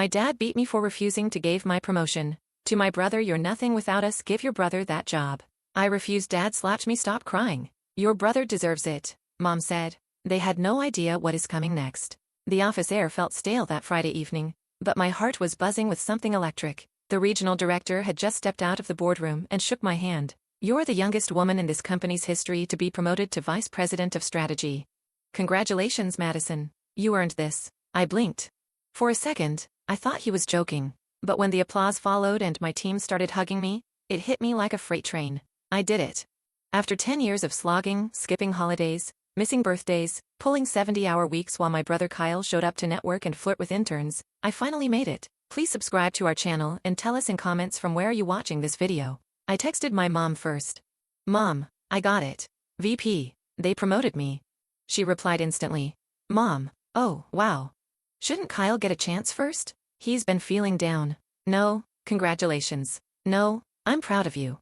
My dad beat me for refusing to give my promotion. To my brother, you're nothing without us, give your brother that job. I refused. Dad slapped me. Stop crying. Your brother deserves it, Mom said. They had no idea what is coming next. The office air felt stale that Friday evening, but my heart was buzzing with something electric. The regional director had just stepped out of the boardroom and shook my hand. You're the youngest woman in this company's history to be promoted to Vice President of Strategy. Congratulations, Madison. You earned this. I blinked. For a second, I thought he was joking. But when the applause followed and my team started hugging me, it hit me like a freight train. I did it. After 10 years of slogging, skipping holidays, missing birthdays, pulling 70-hour weeks while my brother Kyle showed up to network and flirt with interns, I finally made it. Please subscribe to our channel and tell us in comments from where are you watching this video. I texted my mom first. Mom, I got it. VP, they promoted me. She replied instantly. Mom, oh, wow. Shouldn't Kyle get a chance first? He's been feeling down. No, congratulations. No, I'm proud of you.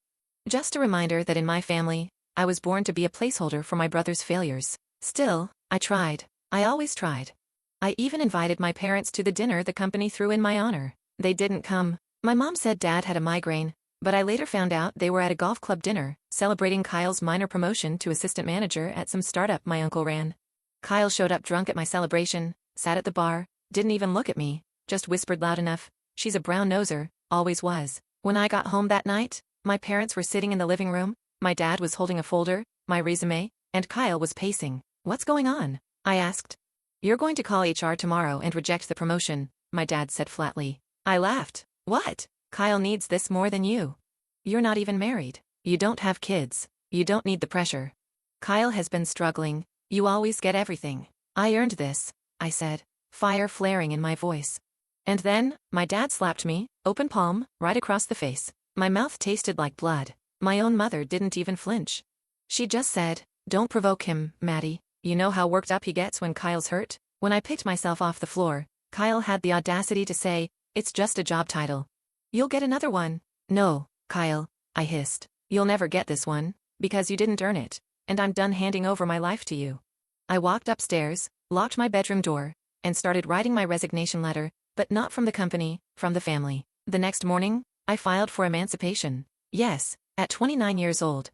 Just a reminder that in my family, I was born to be a placeholder for my brother's failures. Still, I tried. I always tried. I even invited my parents to the dinner the company threw in my honor. They didn't come. My mom said Dad had a migraine, but I later found out they were at a golf club dinner, celebrating Kyle's minor promotion to assistant manager at some startup my uncle ran. Kyle showed up drunk at my celebration, sat at the bar, didn't even look at me, just whispered loud enough, "She's a brown-noser, always was." When I got home that night, my parents were sitting in the living room, my dad was holding a folder, my resume, and Kyle was pacing. "What's going on?" I asked. "You're going to call HR tomorrow and reject the promotion," my dad said flatly. I laughed. "What? Kyle needs this more than you. You're not even married. You don't have kids. You don't need the pressure. Kyle has been struggling. You always get everything." "I earned this," I said, fire flaring in my voice. And then, my dad slapped me, open palm, right across the face. My mouth tasted like blood. My own mother didn't even flinch. She just said, "Don't provoke him, Maddie. You know how worked up he gets when Kyle's hurt?" When I picked myself off the floor, Kyle had the audacity to say, "It's just a job title. You'll get another one." "No, Kyle," I hissed. "You'll never get this one, because you didn't earn it, and I'm done handing over my life to you." I walked upstairs, locked my bedroom door, and started writing my resignation letter, but not from the company, from the family. The next morning, I filed for emancipation. Yes, at 29 years old.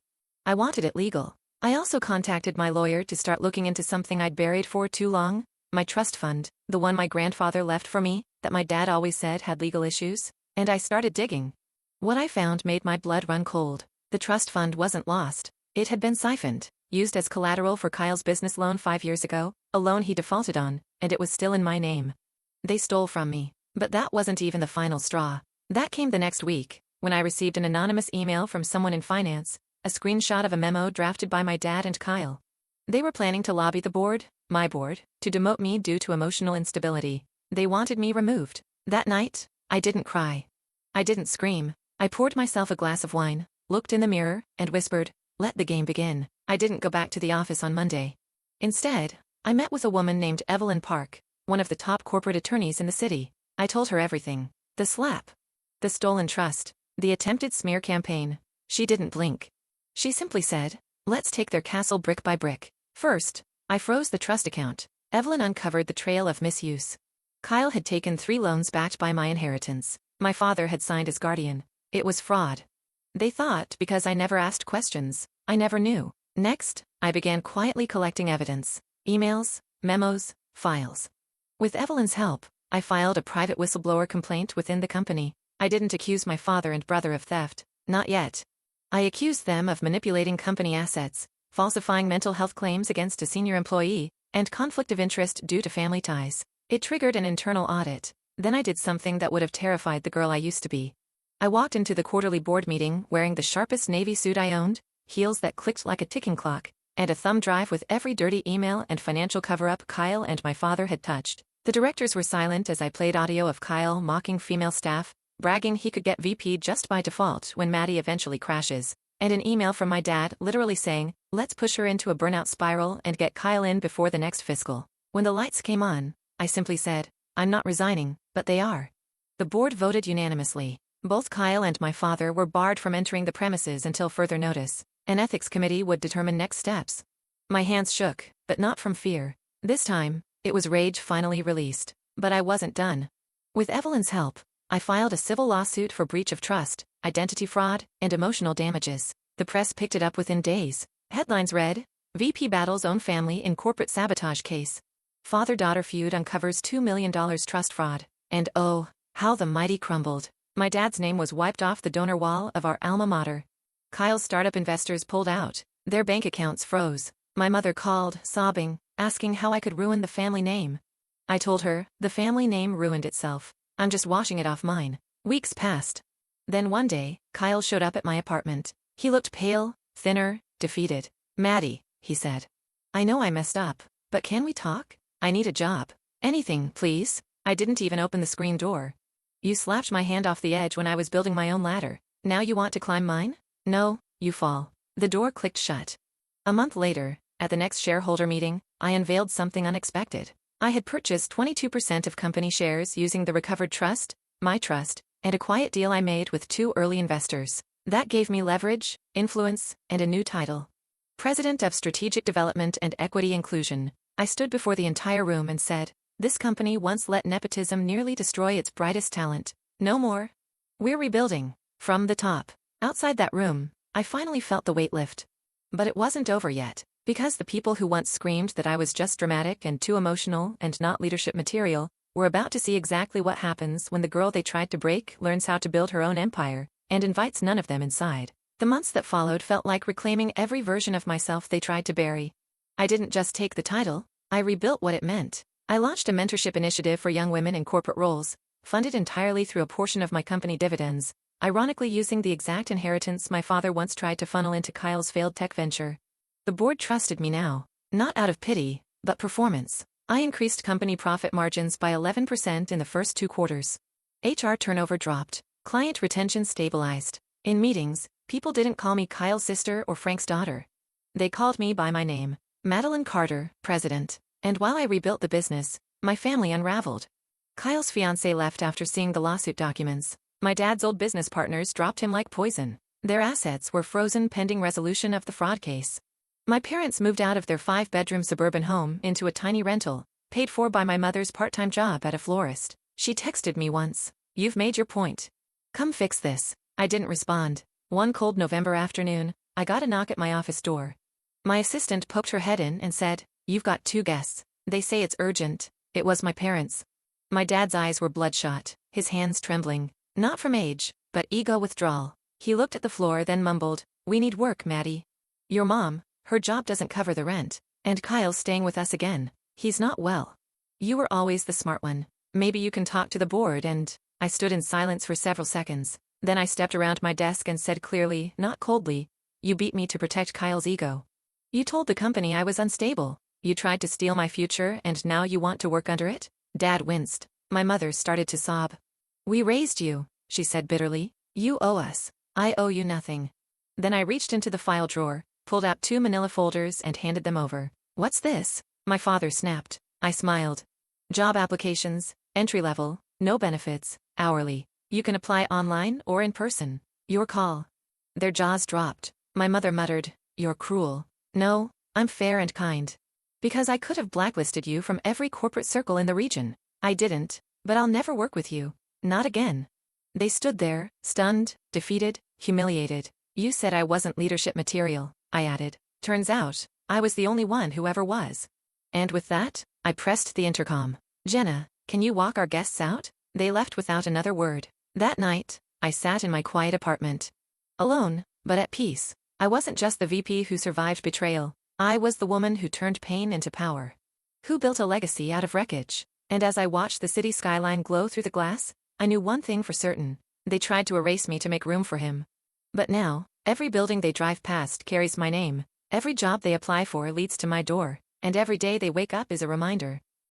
I wanted it legal. I also contacted my lawyer to start looking into something I'd buried for too long, my trust fund, the one my grandfather left for me, that my dad always said had legal issues, and I started digging. What I found made my blood run cold. The trust fund wasn't lost. It had been siphoned, used as collateral for Kyle's business loan 5 years ago, a loan he defaulted on, and it was still in my name. They stole from me. But that wasn't even the final straw. That came the next week, when I received an anonymous email from someone in finance, a screenshot of a memo drafted by my dad and Kyle. They were planning to lobby the board, my board, to demote me due to emotional instability. They wanted me removed. That night, I didn't cry. I didn't scream. I poured myself a glass of wine, looked in the mirror, and whispered, "Let the game begin." I didn't go back to the office on Monday. Instead, I met with a woman named Evelyn Park, one of the top corporate attorneys in the city. I told her everything. The slap. The stolen trust. The attempted smear campaign. She didn't blink. She simply said, "Let's take their castle brick by brick." First, I froze the trust account. Evelyn uncovered the trail of misuse. Kyle had taken 3 loans backed by my inheritance. My father had signed as guardian. It was fraud. They thought because I never asked questions, I never knew. Next, I began quietly collecting evidence. Emails, memos, files. With Evelyn's help, I filed a private whistleblower complaint within the company. I didn't accuse my father and brother of theft, not yet. I accused them of manipulating company assets, falsifying mental health claims against a senior employee, and conflict of interest due to family ties. It triggered an internal audit. Then I did something that would have terrified the girl I used to be. I walked into the quarterly board meeting wearing the sharpest navy suit I owned, heels that clicked like a ticking clock, and a thumb drive with every dirty email and financial cover-up Kyle and my father had touched. The directors were silent as I played audio of Kyle mocking female staff, bragging he could get VP just by default when Maddie eventually crashes, and an email from my dad literally saying, "Let's push her into a burnout spiral and get Kyle in before the next fiscal." When the lights came on, I simply said, "I'm not resigning, but they are." The board voted unanimously. Both Kyle and my father were barred from entering the premises until further notice. An ethics committee would determine next steps. My hands shook, but not from fear. This time, it was rage finally released. But I wasn't done. With Evelyn's help, I filed a civil lawsuit for breach of trust, identity fraud, and emotional damages. The press picked it up within days. Headlines read, VP battles own family in corporate sabotage case. Father-daughter feud uncovers $2 million trust fraud. And oh, how the mighty crumbled. My dad's name was wiped off the donor wall of our alma mater. Kyle's startup investors pulled out. Their bank accounts froze. My mother called, sobbing, asking how I could ruin the family name. I told her, the family name ruined itself. I'm just washing it off mine. Weeks passed. Then one day, Kyle showed up at my apartment. He looked pale, thinner, defeated. Maddie, he said. I know I messed up, but can we talk? I need a job. Anything, please. I didn't even open the screen door. You slapped my hand off the edge when I was building my own ladder. Now you want to climb mine? No, you fall. The door clicked shut. A month later, at the next shareholder meeting, I unveiled something unexpected. I had purchased 22% of company shares using the recovered trust, my trust, and a quiet deal I made with 2 early investors. That gave me leverage, influence, and a new title. President of Strategic Development and Equity Inclusion. I stood before the entire room and said, this company once let nepotism nearly destroy its brightest talent. No more. We're rebuilding. From the top. Outside that room, I finally felt the weight lift. But it wasn't over yet, because the people who once screamed that I was just dramatic and too emotional and not leadership material were about to see exactly what happens when the girl they tried to break learns how to build her own empire and invites none of them inside. The months that followed felt like reclaiming every version of myself they tried to bury. I didn't just take the title, I rebuilt what it meant. I launched a mentorship initiative for young women in corporate roles, funded entirely through a portion of my company dividends, ironically using the exact inheritance my father once tried to funnel into Kyle's failed tech venture. The board trusted me now, not out of pity, but performance. I increased company profit margins by 11% in the first 2 quarters. HR turnover dropped, client retention stabilized. In meetings, people didn't call me Kyle's sister or Frank's daughter. They called me by my name, Madeline Carter, president. And while I rebuilt the business, my family unraveled. Kyle's fiancée left after seeing the lawsuit documents. My dad's old business partners dropped him like poison. Their assets were frozen pending resolution of the fraud case. My parents moved out of their 5-bedroom suburban home into a tiny rental, paid for by my mother's part-time job at a florist. She texted me once, "You've made your point. Come fix this." I didn't respond. One cold November afternoon, I got a knock at my office door. My assistant poked her head in and said, "You've got 2 guests. They say it's urgent." It was my parents. My dad's eyes were bloodshot, his hands trembling, not from age, but ego withdrawal. He looked at the floor then mumbled, "We need work, Maddie. Your mom, her job doesn't cover the rent, and Kyle's staying with us again. He's not well. You were always the smart one. Maybe you can talk to the board." And I stood in silence for several seconds. Then I stepped around my desk and said clearly, not coldly, "You beat me to protect Kyle's ego. You told the company I was unstable. You tried to steal my future and now you want to work under it?" Dad winced. My mother started to sob. "We raised you," she said bitterly. "You owe us. I owe you nothing." Then I reached into the file drawer, pulled out 2 manila folders and handed them over. "What's this?" my father snapped. I smiled. "Job applications, entry level, no benefits, hourly. You can apply online or in person. Your call." Their jaws dropped. My mother muttered, "You're cruel." "No, I'm fair and kind. Because I could have blacklisted you from every corporate circle in the region. I didn't, but I'll never work with you. Not again." They stood there, stunned, defeated, humiliated. "You said I wasn't leadership material," I added. "Turns out, I was the only one who ever was." And with that, I pressed the intercom. "Jenna, can you walk our guests out?" They left without another word. That night, I sat in my quiet apartment. Alone, but at peace. I wasn't just the VP who survived betrayal. I was the woman who turned pain into power. Who built a legacy out of wreckage. And as I watched the city skyline glow through the glass, I knew one thing for certain. They tried to erase me to make room for him. But now, every building they drive past carries my name. Every job they apply for leads to my door. And every day they wake up is a reminder.